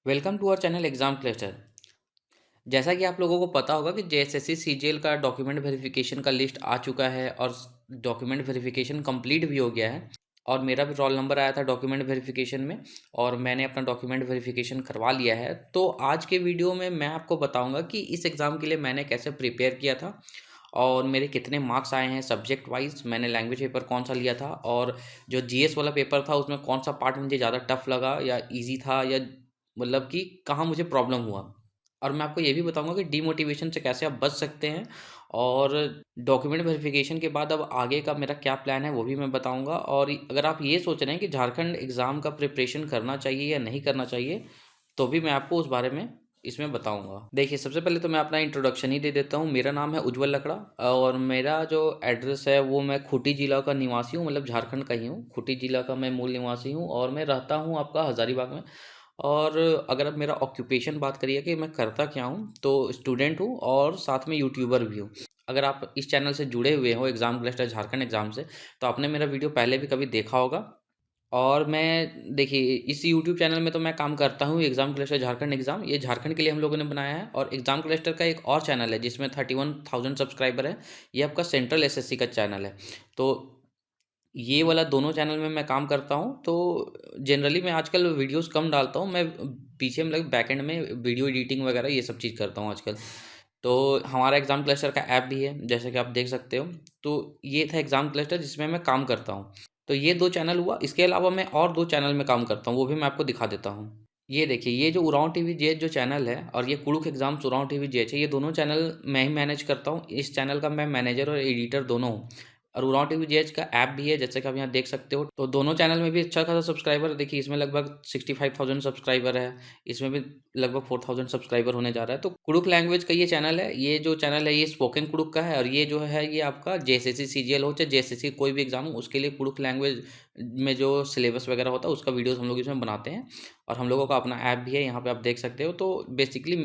Welcome to our channel exam cluster. जैसा कि आप लोगों को पता होगा कि जेएसएससी सीजीएल का डॉक्यूमेंट वेरिफिकेशन का लिस्ट आ चुका है और डॉक्यूमेंट वेरिफिकेशन कंप्लीट भी हो गया है। और मेरा भी रोल नंबर आया था डॉक्यूमेंट वेरिफिकेशन में और मैंने अपना डॉक्यूमेंट वेरिफिकेशन करवा लिया है। तो आज के वीडियो में मैं आपको बताऊंगा कि इस एग्ज़ाम के लिए मैंने कैसे प्रिपेयर किया था और मेरे कितने मार्क्स आए हैं सब्जेक्ट वाइज, मैंने लैंग्वेज पेपर कौन सा लिया था और जो जीएस वाला पेपर था उसमें कौन सा पार्ट मुझे ज़्यादा टफ लगा या इजी था, या मतलब कि कहाँ मुझे प्रॉब्लम हुआ। और मैं आपको ये भी बताऊंगा कि डीमोटिवेशन से कैसे आप बच सकते हैं और डॉक्यूमेंट वेरिफिकेशन के बाद अब आगे का मेरा क्या प्लान है वो भी मैं बताऊंगा। और अगर आप ये सोच रहे हैं कि झारखंड एग्ज़ाम का प्रिपरेशन करना चाहिए या नहीं करना चाहिए तो भी मैं आपको उस बारे में इसमें बताऊंगा। देखिए, सबसे पहले तो मैं अपना इंट्रोडक्शन ही दे देता हूँ। मेरा नाम है उज्जवल लकड़ा और मेरा जो एड्रेस है वो, मैं खूंटी जिला का निवासी हूँ, मतलब झारखंड का ही हूँ। खूंटी जिला का मैं मूल निवासी हूँ और मैं रहता हूँ आपका हज़ारीबाग में। और अगर आप मेरा ऑक्यूपेशन बात करिए कि मैं करता क्या हूँ, तो स्टूडेंट हूँ और साथ में यूट्यूबर भी हूँ। अगर आप इस चैनल से जुड़े हुए हो एग्ज़ाम क्लस्टर झारखंड एग्ज़ाम से, तो आपने मेरा वीडियो पहले भी कभी देखा होगा। और मैं, देखिए, इस यूट्यूब चैनल में तो मैं काम करता हूँ एग्ज़ाम क्लस्टर झारखंड एग्ज़ाम, ये झारखंड के लिए हम लोगों ने बनाया है। और एग्ज़ाम क्लस्टर का एक और चैनल है जिसमें 31,000 सब्सक्राइबर है, ये आपका सेंट्रल एसएससी का चैनल है। तो ये वाला दोनों चैनल में मैं काम करता हूँ। तो जनरली मैं आजकल वीडियोस कम डालता हूँ, मैं पीछे मतलब बैकएंड में वीडियो एडिटिंग वगैरह ये सब चीज़ करता हूँ आजकल। तो हमारा एग्ज़ाम क्लस्टर का ऐप भी है जैसे कि आप देख सकते हो। तो ये था एग्ज़ाम क्लस्टर जिसमें मैं काम करता हूँ। तो ये दो चैनल हुआ, इसके अलावा मैं और दो चैनल में काम करता हूँ, वो भी मैं आपको दिखा देता हूँ। ये देखिए, ये जो उरांव टीवी जेएच जो चैनल है और ये Kurukh exams Oraon TV JH है, ये दोनों चैनल मैं ही मैनेज करता हूँ। इस चैनल का मैं मैनेजर और एडिटर दोनों हूँ। और उरांव टीवी जेएच का ऐप भी है जैसे कि आप यहाँ देख सकते हो। तो दोनों चैनल में भी अच्छा खासा सब्सक्राइबर है। देखिए, इसमें लगभग 65,000 सब्सक्राइबर है, इसमें भी लगभग 4,000 सब्सक्राइबर होने जा रहा है। तो कुड़ुक लैंग्वेज का ये चैनल है, ये जो चैनल है ये स्पोकन कुड़ुक का है। और ये जो है ये आपका जेएसएससी सीजीएल हो चाहे जेएसएससी कोई भी एग्जाम हो उसके लिए कुड़ुक लैंग्वेज में जो सिलेबस वगैरह होता है उसका वीडियोस हम लोग इसमें बनाते हैं। और हम लोगों का अपना ऐप भी है, यहाँ पे आप देख सकते हो। तो बेसिकली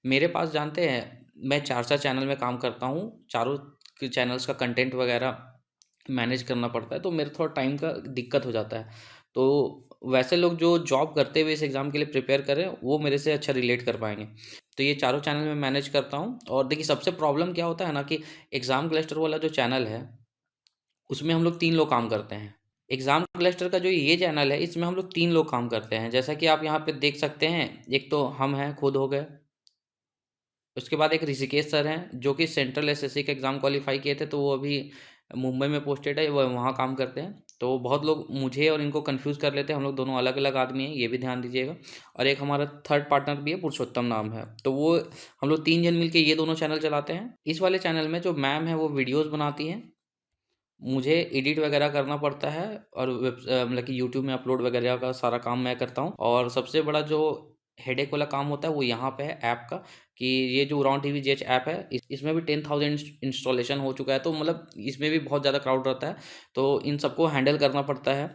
मेरे पास, जानते हैं, मैं चार चार चैनल में काम करता हूँ, चारों चैनल्स का कंटेंट वगैरह मैनेज करना पड़ता है, तो मेरे थोड़ा टाइम का दिक्कत हो जाता है। तो वैसे लोग जो जॉब करते हुए इस एग्ज़ाम के लिए प्रिपेयर कर रहे हैं वो मेरे से अच्छा रिलेट कर पाएंगे। तो ये चारों चैनल में मैनेज करता हूँ। और देखिए, सबसे प्रॉब्लम क्या होता है ना कि एग्ज़ाम क्लस्टर वाला जो चैनल है उसमें हम लोग तीन लोग काम करते हैं। एग्जाम क्लस्टर का जो ये चैनल है इसमें हम लोग तीन लोग काम करते हैं, जैसा कि आप यहाँ पे देख सकते हैं। एक तो हम हैं, खुद हो गए। उसके बाद एक ऋषिकेश सर हैं जो कि सेंट्रल एसएससी का एग्ज़ाम क्वालिफाई किए थे, तो वो अभी मुंबई में पोस्टेड है, वो वहाँ काम करते हैं। तो बहुत लोग मुझे और इनको कंफ्यूज कर लेते हैं, हम लोग दोनों अलग अलग आदमी हैं, ये भी ध्यान दीजिएगा। और एक हमारा थर्ड पार्टनर भी है, पुरुषोत्तम नाम है। तो वो, हम लोग तीन जन मिलके ये दोनों चैनल चलाते हैं। इस वाले चैनल में जो मैम है वो वीडियोस बनाती हैं, मुझे एडिट वगैरह करना पड़ता है। और मतलब कि यूट्यूब में अपलोड वगैरह का सारा काम मैं करता हूँ। और सबसे बड़ा जो हेडेक वाला काम होता है वो यहाँ पे है ऐप का, कि ये जो उड़ान टीवी जेच ऐप है इसमें भी 10,000 इंस्टॉलेशन हो चुका है। तो मतलब इसमें भी बहुत ज़्यादा क्राउड रहता है, तो इन सबको हैंडल करना पड़ता है।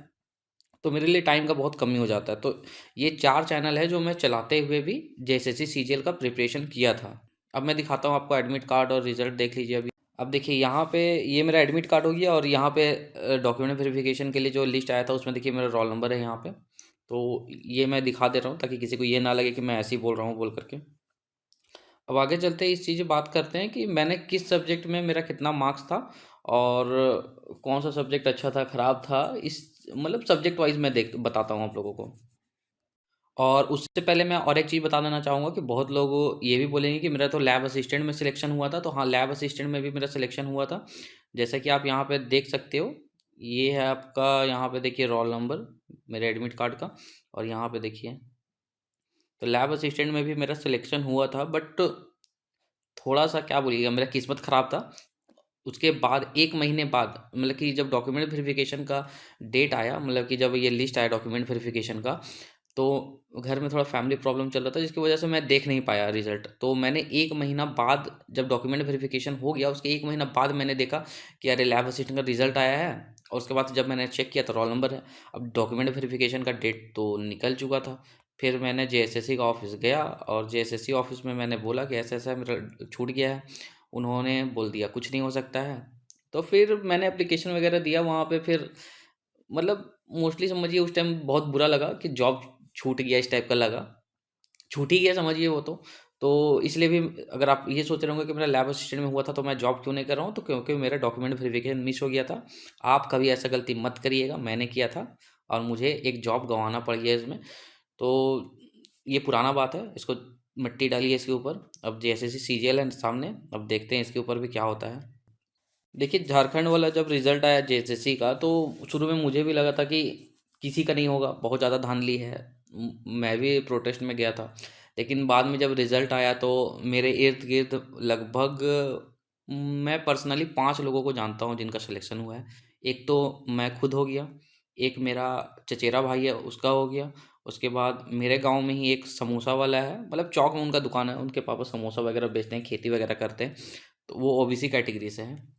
तो मेरे लिए टाइम का बहुत कमी हो जाता है। तो ये चार चैनल है जो मैं चलाते हुए भी जेएसएससी सीजीएल का प्रिपरेशन किया था। अब मैं दिखाता हूँ आपको एडमिट कार्ड और रिजल्ट देख लीजिए अभी। अब देखिए, यहाँ पे ये मेरा एडमिट कार्ड हो गया और यहाँ पे डॉक्यूमेंट वेरिफिकेशन के लिए जो लिस्ट आया था उसमें देखिए मेरा रोल नंबर है यहाँ पे। तो ये मैं दिखा दे रहा हूँ ताकि किसी को ये ना लगे कि मैं ऐसे ही बोल रहा हूँ बोल करके। अब आगे चलते इस चीज़ बात करते हैं कि मैंने किस सब्जेक्ट में मेरा कितना मार्क्स था और कौन सा सब्जेक्ट अच्छा था खराब था, इस मतलब सब्जेक्ट वाइज मैं देख बताता हूँ आप लोगों को। और उससे पहले मैं और एक चीज़ बता देना चाहूँगा कि बहुत लोग ये भी बोलेंगे कि मेरा तो लैब असिस्टेंट में सिलेक्शन हुआ था। तो हाँ, लैब असिस्टेंट में भी मेरा सिलेक्शन हुआ था, जैसा कि आप यहाँ पे देख सकते हो। ये है आपका, यहाँ पे देखिए रोल नंबर मेरे एडमिट कार्ड का। और यहाँ पे देखिए, तो लैब असिस्टेंट में भी मेरा सिलेक्शन हुआ था, बट थोड़ा सा क्या बोलिएगा, मेरा किस्मत ख़राब था। उसके बाद एक महीने बाद, मतलब कि जब डॉक्यूमेंट वेरिफिकेशन का डेट आया, मतलब कि जब ये लिस्ट आया डॉक्यूमेंट वेरिफिकेशन का, तो घर में थोड़ा फैमिली प्रॉब्लम चल रहा था जिसकी वजह से मैं देख नहीं पाया रिजल्ट। तो मैंने एक महीना बाद, जब डॉक्यूमेंट वेरिफिकेशन हो गया उसके एक महीना बाद मैंने देखा कि अरे लैब असिस्टेंट का रिजल्ट आया है। और उसके बाद जब मैंने चेक किया तो रोल नंबर है। अब डॉक्यूमेंट वेरिफिकेशन का डेट तो निकल चुका था। फिर मैंने जेएसएससी का ऑफिस गया और जेएसएससी ऑफिस में मैंने बोला कि ऐसा ऐसा मेरा छूट गया है। उन्होंने बोल दिया कुछ नहीं हो सकता है। तो फिर मैंने एप्लीकेशन वगैरह दिया वहाँ पे। फिर मतलब मोस्टली समझिए उस टाइम बहुत बुरा लगा कि जॉब छूट गया, इस टाइप का लगा। छूट ही गया समझिए वो तो इसलिए भी अगर आप ये सोच रहे होंगे कि मेरा लैब असिस्टेंट में हुआ था तो मैं जॉब क्यों नहीं कर रहा हूँ, तो क्योंकि मेरा डॉक्यूमेंट वेरिफिकेशन मिस हो गया था। आप कभी ऐसा गलती मत करिएगा, मैंने किया था और मुझे एक जॉब गंवाना पड़ गया इसमें। तो ये पुराना बात है, इसको मिट्टी डालिए इसके ऊपर। अब जैसे सीजीएल है सामने, अब देखते हैं इसके ऊपर भी क्या होता है। देखिए झारखंड वाला जब रिजल्ट आया जेएसएससी का, तो शुरू में मुझे भी लगा था कि किसी का नहीं होगा, बहुत ज़्यादा धांधली है। मैं भी प्रोटेस्ट में गया था। लेकिन बाद में जब रिजल्ट आया तो मेरे इर्द गिर्द लगभग मैं पर्सनली 5 लोगों को जानता हूँ जिनका सिलेक्शन हुआ है। एक तो मैं खुद हो गया, एक मेरा चचेरा भाई है उसका हो गया। उसके बाद मेरे गांव में ही एक समोसा वाला है, मतलब चौक में उनका दुकान है, उनके पापा समोसा वगैरह बेचते हैं, खेती वगैरह करते हैं। तो वो ओबीसी कैटेगरी से हैं,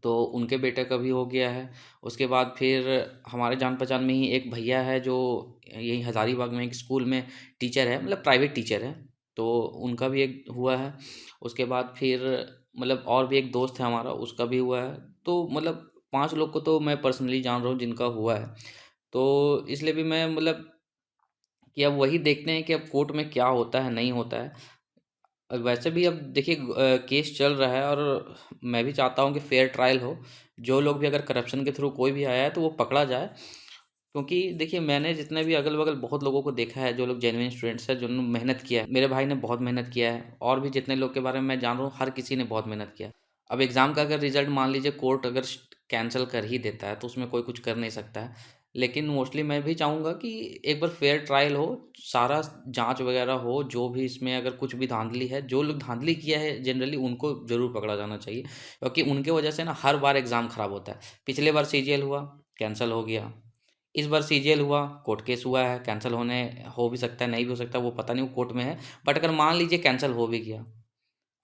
तो उनके बेटे का भी हो गया है। उसके बाद फिर हमारे जान पहचान में ही एक भैया है जो यही हज़ारीबाग में एक स्कूल में टीचर है, मतलब प्राइवेट टीचर है, तो उनका भी एक हुआ है। उसके बाद फिर मतलब और भी एक दोस्त है हमारा, उसका भी हुआ है। तो मतलब 5 लोग को तो मैं पर्सनली जान रहा हूँ जिनका हुआ है। तो इसलिए भी मैं मतलब कि अब वही देखते हैं कि अब कोर्ट में क्या होता है नहीं होता है। वैसे भी अब देखिए केस चल रहा है और मैं भी चाहता हूँ कि फेयर ट्रायल हो। जो लोग भी अगर करप्शन के थ्रू कोई भी आया है तो वो पकड़ा जाए। क्योंकि देखिए मैंने जितने भी अगल बगल बहुत लोगों को देखा है, जो लोग जेन्युइन स्टूडेंट्स हैं, जिन्होंने मेहनत किया है, मेरे भाई ने बहुत मेहनत किया है, और भी जितने लोग के बारे में मैं जान रहा हूँ हर किसी ने बहुत मेहनत किया है। अब एग्ज़ाम का अगर रिजल्ट मान लीजिए कोर्ट अगर कैंसिल कर ही देता है तो उसमें कोई कुछ कर नहीं सकता है। लेकिन मोस्टली मैं भी चाहूँगा कि एक बार फेयर ट्रायल हो, सारा जांच वगैरह हो, जो भी इसमें अगर कुछ भी धांधली है, जो लोग धांधली किया है जनरली उनको ज़रूर पकड़ा जाना चाहिए, क्योंकि उनके वजह से ना हर बार एग्ज़ाम ख़राब होता है। पिछले बार सीजीएल हुआ, कैंसिल हो गया। इस बार सीजीएल हुआ, कोर्ट केस हुआ है, कैंसिल होने हो भी सकता है, नहीं भी हो सकता, वो पता नहीं, वो कोर्ट में है। बट अगर मान लीजिए कैंसिल हो भी गया,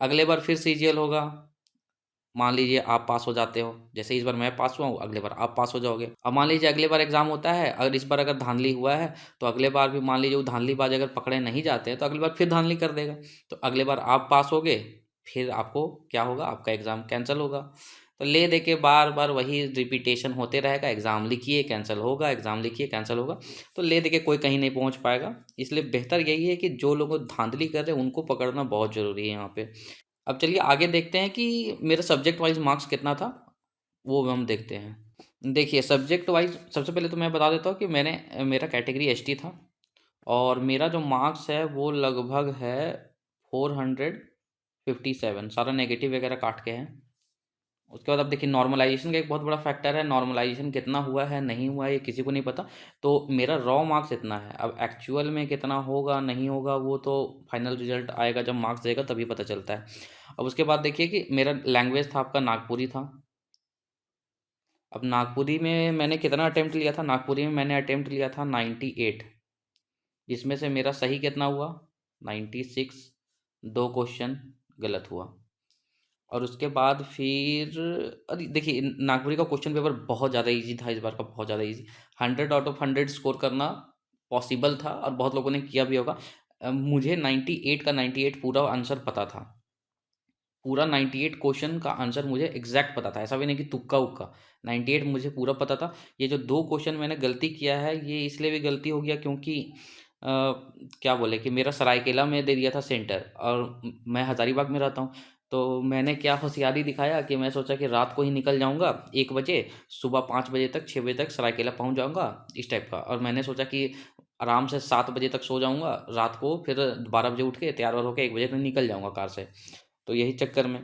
अगले बार फिर सीजीएल होगा। मान लीजिए आप पास हो जाते हो, जैसे इस बार मैं पास हुआ हूँ, अगले बार आप पास हो जाओगे। अब मान लीजिए अगले बार एग्जाम होता है, अगर इस बार अगर धांधली हुआ है तो अगले बार भी मान लीजिए वो धांधलीबाज अगर पकड़े नहीं जाते हैं तो अगली बार फिर धांधली कर देगा। तो अगले बार आप पास हो गए, फिर आपको क्या होगा, आपका एग्जाम कैंसिल होगा। तो ले दे के बार बार वही रिपीटेशन होते रहेगा, एग्जाम लिखिए कैंसिल होगा, एग्जाम लिखिए कैंसिल होगा। तो ले दे के कोई कहीं नहीं पहुंच पाएगा। इसलिए बेहतर यही है कि जो लोग धांधली कर रहे हैं उनको पकड़ना बहुत जरूरी है यहाँ पे। अब चलिए आगे देखते हैं कि मेरा सब्जेक्ट वाइज मार्क्स कितना था, वो हम देखते हैं। देखिए सब्जेक्ट वाइज सबसे पहले तो मैं बता देता हूँ कि मेरा कैटेगरी एसटी था, और मेरा जो मार्क्स है वो लगभग है 457, सारा नेगेटिव वगैरह काट के है। उसके बाद अब देखिए नॉर्मलाइजेशन का एक बहुत बड़ा फैक्टर है, नॉर्मलाइजेशन कितना हुआ है नहीं हुआ है ये किसी को नहीं पता। तो मेरा रॉ मार्क्स इतना है, अब एक्चुअल में कितना होगा नहीं होगा वो तो फाइनल रिजल्ट आएगा जब मार्क्स देगा तभी पता चलता है। अब उसके बाद देखिए कि मेरा लैंग्वेज था आपका नागपुरी था। अब नागपुरी में मैंने कितना अटेम्प्ट लिया था, नागपुरी में मैंने अटेम्प्ट लिया था 98, जिसमें से मेरा सही कितना हुआ, 96। 2 क्वेश्चन गलत हुआ। और उसके बाद फिर अरे देखिए नागपुरी का क्वेश्चन पेपर बहुत ज़्यादा इजी था, इस बार का बहुत ज़्यादा इजी। 100 आउट ऑफ 100 स्कोर करना पॉसिबल था और बहुत लोगों ने किया भी होगा। मुझे 98 का 98 पूरा आंसर पता था। पूरा 98 क्वेश्चन का आंसर मुझे एग्जैक्ट पता था, ऐसा भी नहीं कि तुक्का उक्का। 98 मुझे पूरा पता था। ये जो 2 क्वेश्चन मैंने गलती किया है ये इसलिए भी गलती हो गया क्योंकि क्या बोले कि मेरा सरायकेला में दे दिया था सेंटर, और मैं हज़ारीबाग में रहता हूँ। तो मैंने क्या होशियारी दिखाया कि मैं सोचा कि रात को ही निकल जाऊँगा 1 बजे, सुबह 5 बजे तक 6 बजे तक सरायकेला पहुँच जाऊँगा, इस टाइप का। और मैंने सोचा कि आराम से 7 बजे तक सो जाऊँगा रात को, फिर 12 बजे उठ के तैयार वार होकर 1 बजे तक निकल जाऊँगा कार से। तो यही चक्कर में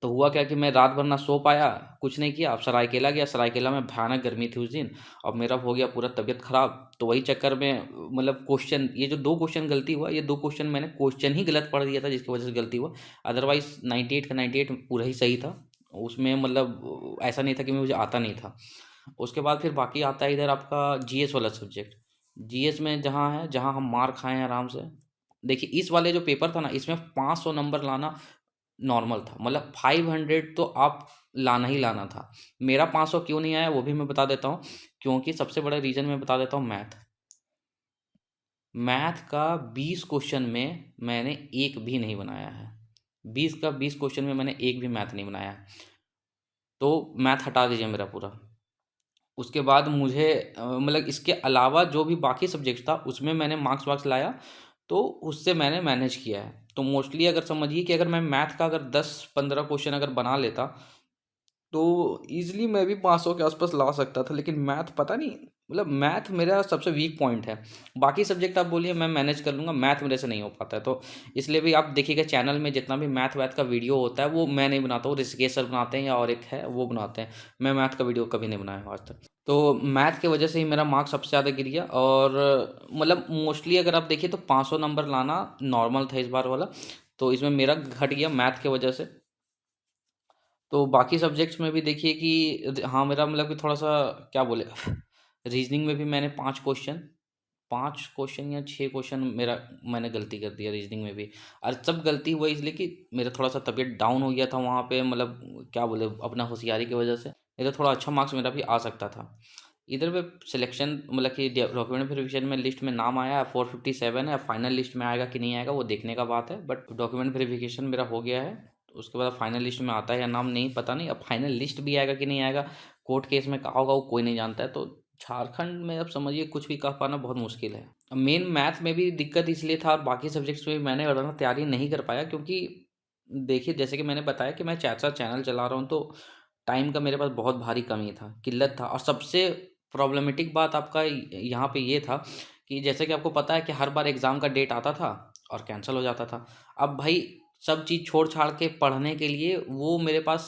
तो हुआ क्या कि मैं रात भर ना सो पाया, कुछ नहीं किया। अब सरायकेला गया, सरायकेला में भयानक गर्मी थी उस दिन, और मेरा हो गया पूरा तबीयत खराब। तो वही चक्कर में मतलब क्वेश्चन, ये जो 2 क्वेश्चन गलती हुआ, ये 2 क्वेश्चन मैंने क्वेश्चन ही गलत पढ़ दिया था जिसकी वजह से गलती हुआ। अदरवाइज 98 का 98 पूरा ही सही था। उसमें मतलब ऐसा नहीं था कि मुझे आता नहीं था। उसके बाद फिर बाकी आता है इधर आपका जीएस वाला सब्जेक्ट। जीएस में जहाँ है, जहाँ हम मार खाए हैं आराम से। देखिए इस वाले जो पेपर था ना, इसमें 500 नंबर लाना नॉर्मल था, मतलब 500 तो आप लाना ही लाना था। मेरा 500 क्यों नहीं आया वो भी मैं बता देता हूँ। क्योंकि सबसे बड़ा रीज़न मैं बता देता हूँ, मैथ। मैथ का 20 क्वेश्चन में मैंने एक भी नहीं बनाया है। 20 का 20 क्वेश्चन में मैंने एक भी मैथ नहीं बनाया है। तो मैथ हटा दीजिए मेरा पूरा। उसके बाद मुझे मतलब इसके अलावा जो भी बाकी सब्जेक्ट था उसमें मैंने मार्क्स वार्क्स लाया। तो उससे मैंने मैनेज किया है। तो मोस्टली अगर समझिए कि अगर मैं मैथ का अगर 10-15 क्वेश्चन अगर बना लेता तो ईज़िली मैं भी 500 के आसपास ला सकता था, लेकिन मैथ पता नहीं, मतलब मैथ मेरा सबसे वीक पॉइंट है। बाकी सब्जेक्ट आप बोलिए मैं मैनेज कर लूँगा, मैथ मेरे से नहीं हो पाता है। तो इसलिए भी आप देखिएगा चैनल में जितना भी मैथ वैथ का वीडियो होता है वो मैं नहीं बनाता हूँ, ऋषिकेश सर बनाते हैं या और एक है वो बनाते हैं। मैं मैथ का वीडियो कभी नहीं बनाया हूँ आज तक। तो मैथ की वजह से ही मेरा मार्क्स सबसे ज़्यादा गिर गया, और मतलब मोस्टली अगर आप देखिए तो 500 नंबर लाना नॉर्मल था इस बार वाला। तो इसमें मेरा घट गया मैथ की वजह से। तो बाकी सब्जेक्ट्स में भी देखिए कि हाँ, मेरा मतलब कि थोड़ा-सा क्या बोले रीज़निंग में भी मैंने 5 क्वेश्चन या 6 क्वेश्चन मैंने गलती कर दिया रीज़निंग में भी। और सब गलती हुआ इसलिए कि मेरा थोड़ा-सा तबीयत डाउन हो गया था वहाँ पे, मतलब क्या बोले अपना होशियारी की वजह से। नहीं तो थोड़ा अच्छा मार्क्स मेरा भी आ सकता था। इधर पे सिलेक्शन मतलब कि डॉक्यूमेंट वेरिफिकेशन में लिस्ट में नाम आया है 457 है, फाइनल लिस्ट में आएगा कि नहीं आएगा वो देखने का बात है। बट डॉक्यूमेंट वेरिफिकेशन मेरा हो गया है, तो उसके बाद फाइनल लिस्ट में आता है या नाम नहीं पता नहीं। अब फाइनल लिस्ट भी आएगा कि नहीं आएगा, कोर्ट केस में कहा होगा वो कोई नहीं जानता है। तो झारखंड में अब समझिए कुछ भी कह पाना बहुत मुश्किल है। मेन मैथ में भी दिक्कत इसलिए था और बाकी सब्जेक्ट्स में भी मैंने ज़्यादा तैयारी नहीं कर पाया, क्योंकि देखिए जैसे कि मैंने बताया कि मैं 4 चैनल चला रहा हूँ, तो टाइम का मेरे पास बहुत भारी कमी था, किल्लत था। और सबसे प्रॉब्लमेटिक बात आपका यहाँ पे ये था कि जैसे कि आपको पता है कि हर बार एग्ज़ाम का डेट आता था और कैंसिल हो जाता था। अब भाई सब चीज़ छोड़ छाड़ के पढ़ने के लिए वो मेरे पास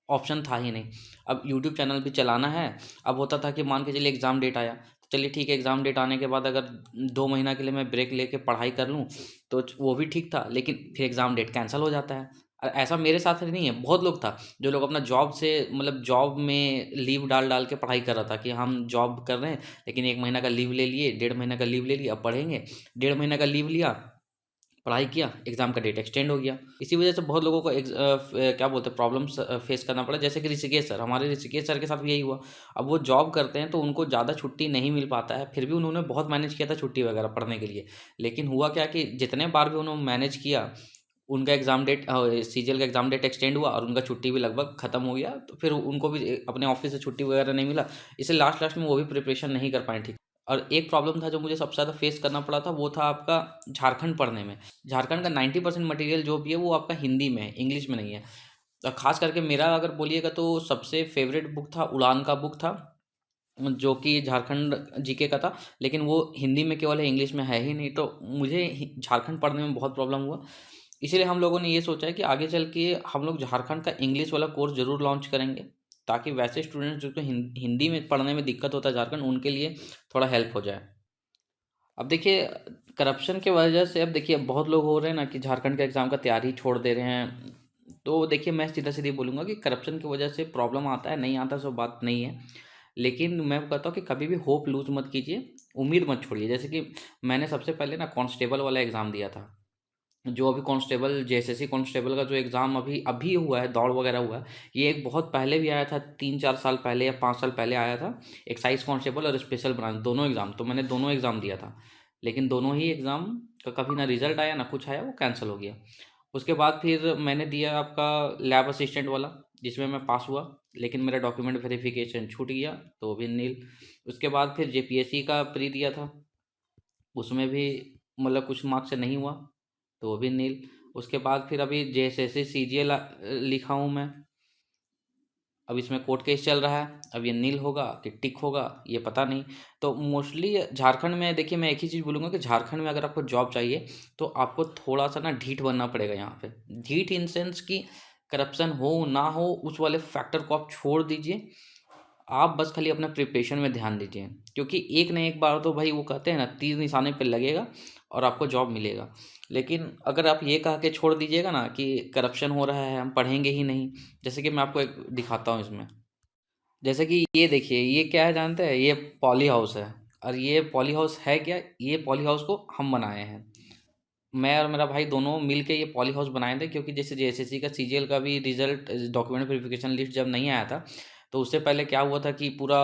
ऑप्शन था ही नहीं। अब यूट्यूब चैनल भी चलाना है। अब होता था कि मान के चलिए एग्ज़ाम डेट आया, तो चलिए ठीक है, एग्ज़ाम डेट आने के बाद अगर 2 महीना के लिए मैं ब्रेक लेके पढ़ाई कर लूँ तो वो भी ठीक था, लेकिन फिर एग्ज़ाम डेट कैंसिल हो जाता है। और ऐसा मेरे साथ ही नहीं है, बहुत लोग था जो लोग अपना जॉब से मतलब जॉब में लीव डाल डाल के पढ़ाई कर रहा था कि हम जॉब कर रहे हैं, लेकिन 1 महीना का लीव ले लिए, 1.5 महीना का लीव ले लिया, अब पढ़ेंगे। 1.5 महीना का लीव लिया, पढ़ाई किया, एग्ज़ाम का डेट एक्सटेंड हो गया। इसी वजह से बहुत लोगों को क्या बोलते हैं प्रॉब्लम्स फेस करना पड़ा। जैसे कि ऋषिकेश सर, हमारे ऋषिकेश सर के साथ भी यही हुआ। अब वो जॉब करते हैं तो उनको ज़्यादा छुट्टी नहीं मिल पाता है, फिर भी उन्होंने बहुत मैनेज किया था छुट्टी वगैरह पढ़ने के लिए। लेकिन हुआ क्या कि जितने बार भी उन्होंने मैनेज किया, उनका एग्ज़ाम डेट सीजीएल का एग्ज़ाम डेट एक्सटेंड हुआ और उनका छुट्टी भी लगभग ख़त्म हो गया। तो फिर उनको भी अपने ऑफिस से छुट्टी वगैरह नहीं मिला, इसलिए लास्ट लास्ट में वो भी प्रिपरेशन नहीं कर पाए ठीक। और एक प्रॉब्लम था जो मुझे सबसे ज़्यादा फेस करना पड़ा था, वो था आपका झारखंड पढ़ने में। झारखंड का 90% मटेरियल जो भी है वो आपका हिंदी में है, इंग्लिश में नहीं है। और ख़ास करके मेरा अगर बोलिएगा तो सबसे फेवरेट बुक था उड़ान का बुक था, जो कि झारखंड जीके का था, लेकिन वो हिंदी में केवल है, इंग्लिश में है ही नहीं। तो मुझे झारखंड पढ़ने में बहुत प्रॉब्लम हुआ। इसीलिए हम लोगों ने ये सोचा है कि आगे चल के हम लोग झारखंड का इंग्लिश वाला कोर्स ज़रूर लॉन्च करेंगे, ताकि वैसे स्टूडेंट्स जिनको हिंदी में पढ़ने में दिक्कत होता है झारखंड, उनके लिए थोड़ा हेल्प हो जाए। अब देखिए करप्शन के वजह से, अब देखिए बहुत लोग हो रहे हैं ना कि झारखंड के एग्ज़ाम का तैयारी छोड़ दे रहे हैं। तो देखिए मैं सीधा सीधे बोलूँगा कि करप्शन की वजह से प्रॉब्लम आता है, नहीं आता सो बात नहीं है। लेकिन मैं कहता हूँ कि कभी भी होप लूज़ मत कीजिए, उम्मीद मत छोड़िए। जैसे कि मैंने सबसे पहले ना कांस्टेबल वाला एग्ज़ाम दिया था, जो अभी कांस्टेबल जेएसएससी कांस्टेबल का जो एग्ज़ाम अभी अभी हुआ है, दौड़ वगैरह हुआ है, ये एक बहुत पहले भी आया था, 3-4 साल पहले या 5 साल पहले आया था। एक्साइज कांस्टेबल और स्पेशल ब्रांच दोनों एग्ज़ाम, तो मैंने दोनों एग्ज़ाम दिया था। लेकिन दोनों ही एग्ज़ाम का कभी ना रिजल्ट आया ना कुछ आया, वो कैंसिल हो गया। उसके बाद फिर मैंने दिया आपका लैब असिस्टेंट वाला, जिसमें मैं पास हुआ, लेकिन मेरा डॉक्यूमेंट वेरिफिकेशन छूट गया, तो वो भी नील। उसके बाद फिर जेपीएससी का प्री दिया था, उसमें भी मतलब कुछ मार्क्स से नहीं हुआ, तो वो भी नील। उसके बाद फिर अभी जेएसएससी सीजीएल लिखा हूँ मैं, अब इसमें कोर्ट केस चल रहा है। अब ये नील होगा कि टिक होगा ये पता नहीं। तो मोस्टली झारखंड में देखिए मैं एक ही चीज़ बोलूँगा कि झारखंड में अगर आपको जॉब चाहिए तो आपको थोड़ा सा ना ढीठ बनना पड़ेगा यहाँ पे। ढीठ इन सेंस कि करप्शन हो ना हो उस वाले फैक्टर को आप छोड़ दीजिए। आप बस खाली अपना प्रिपरेशन में ध्यान दीजिए, क्योंकि एक ना एक बार तो भाई वो कहते हैं ना तीर निशाने पे लगेगा और आपको जॉब मिलेगा। लेकिन अगर आप ये कह के छोड़ दीजिएगा ना कि करप्शन हो रहा है हम पढ़ेंगे ही नहीं, जैसे कि मैं आपको एक दिखाता हूँ इसमें। जैसे कि ये देखिए ये क्या है जानते हैं, ये पॉली हाउस है। और ये पॉली हाउस है क्या, ये पॉली हाउस को हम बनाए हैं। मैं और मेरा भाई दोनों मिल के ये पॉली हाउस बनाए थे, क्योंकि जैसे जेएसएससी का सीजीएल का भी रिजल्ट डॉक्यूमेंट वेरिफिकेशन लिस्ट जब नहीं आया था, तो उससे पहले क्या हुआ था कि पूरा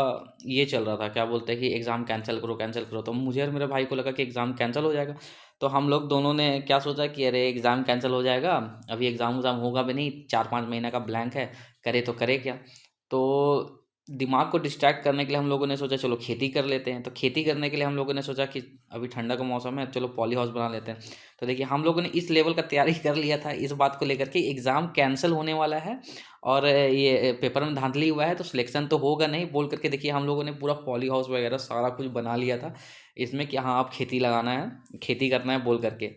ये चल रहा था क्या बोलते हैं कि एग्ज़ाम कैंसिल करो कैंसिल करो। तो मुझे और मेरे भाई को लगा कि एग्ज़ाम कैंसिल हो जाएगा। तो हम लोग दोनों ने क्या सोचा कि अरे एग्ज़ाम कैंसिल हो जाएगा, अभी एग्ज़ाम उज़ाम होगा भी नहीं, 4-5 महीना का ब्लैंक है, करे तो करे क्या। तो दिमाग को डिस्ट्रैक्ट करने के लिए हम लोगों ने सोचा चलो खेती कर लेते हैं। तो खेती करने के लिए हम लोगों ने सोचा कि अभी ठंडा का मौसम है, चलो पॉली हाउस बना लेते हैं। तो देखिए हम लोगों ने इस लेवल का तैयारी कर लिया था इस बात को लेकर के एग्ज़ाम कैंसिल होने वाला है और ये पेपर में धांधली हुआ है तो सिलेक्शन तो होगा नहीं बोल करके, देखिए हम लोगों ने पूरा पॉली हाउस वगैरह सारा कुछ बना लिया था इसमें कि हाँ आप खेती लगाना है, खेती करना है बोल करके।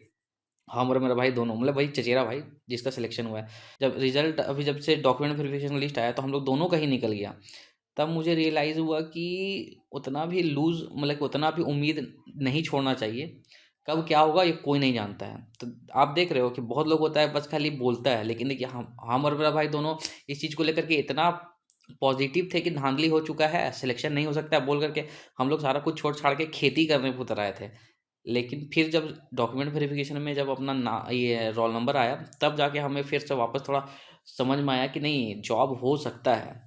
हम और मेरा भाई दोनों, मतलब भाई चचेरा भाई जिसका सिलेक्शन हुआ है। जब रिजल्ट अभी जब से डॉक्यूमेंट वेरिफिकेशन लिस्ट आया तो हम लोग दोनों का ही निकल गया। तब मुझे रियलाइज़ हुआ कि उतना भी लूज़, मतलब कि उतना भी उम्मीद नहीं छोड़ना चाहिए। कब क्या होगा ये कोई नहीं जानता है। तो आप देख रहे हो कि बहुत लोग होता है बस खाली बोलता है, लेकिन देखिए हम और मेरा भाई दोनों इस चीज़ को लेकर के इतना पॉजिटिव थे कि धांधली हो चुका है, सिलेक्शन नहीं हो सकता है बोल करके हम लोग सारा कुछ छोड़ छाड़ के खेती करने को उतर आए थे। लेकिन फिर जब डॉक्यूमेंट वेरिफिकेशन में जब अपना ना ये रोल नंबर आया तब जाके हमें फिर से वापस थोड़ा समझ में आया कि नहीं जॉब हो सकता है।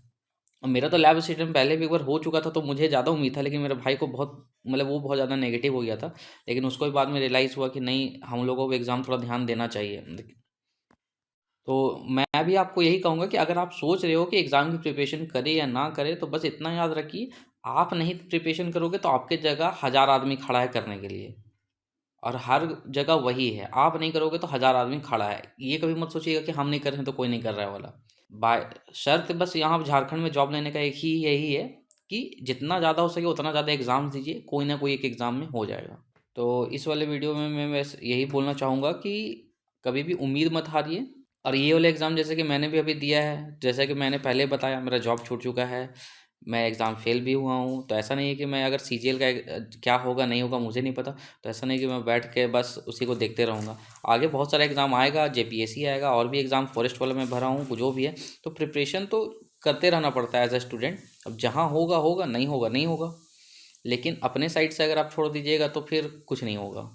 और मेरा तो लैब असिस्टेंट पहले भी एक बार हो चुका था तो मुझे ज़्यादा उम्मीद था, लेकिन मेरे भाई को बहुत, मतलब वो बहुत ज़्यादा नेगेटिव हो गया था। लेकिन उसको भी बाद में रियलाइज़ हुआ कि नहीं हम लोगों को एग्ज़ाम थोड़ा ध्यान देना चाहिए। तो मैं भी आपको यही कहूँगा कि अगर आप सोच रहे हो कि एग्ज़ाम की प्रिपरेशन करें या ना करें तो बस इतना याद रखिए, आप नहीं प्रिपरेशन करोगे तो आपके जगह हज़ार आदमी खड़ा है करने के लिए। और हर जगह वही है, आप नहीं करोगे तो हज़ार आदमी खड़ा है। ये कभी मत सोचिएगा कि हम नहीं कर रहे हैं तो कोई नहीं कर रहा है वाला। बाय शर्त बस यहाँ झारखंड में जॉब लेने का एक ही यही है कि जितना ज़्यादा हो सके उतना ज़्यादा एग्ज़ाम्स दीजिए, कोई ना कोई एक एग्ज़ाम में हो जाएगा। तो इस वाले वीडियो में मैं बस यही बोलना चाहूँगा कि कभी भी उम्मीद मत हारिए। और ये वाला एग्ज़ाम जैसे कि मैंने भी अभी दिया है, जैसा कि मैंने पहले बताया मेरा जॉब छूट चुका है, मैं एग्ज़ाम फ़ेल भी हुआ हूँ। तो ऐसा नहीं है कि मैं अगर सीजीएल का क्या होगा नहीं होगा मुझे नहीं पता, तो ऐसा नहीं कि मैं बैठ के बस उसी को देखते रहूँगा। आगे बहुत सारा एग्ज़ाम आएगा, जेपीएससी आएगा और भी एग्ज़ाम फॉरेस्ट वाला मैं भरा हूँ, जो भी है। तो प्रिपरेशन तो करते रहना पड़ता है एज़ अ स्टूडेंट। अब जहाँ होगा होगा, नहीं होगा नहीं होगा। लेकिन अपने साइड से अगर आप छोड़ दीजिएगा तो फिर कुछ नहीं होगा।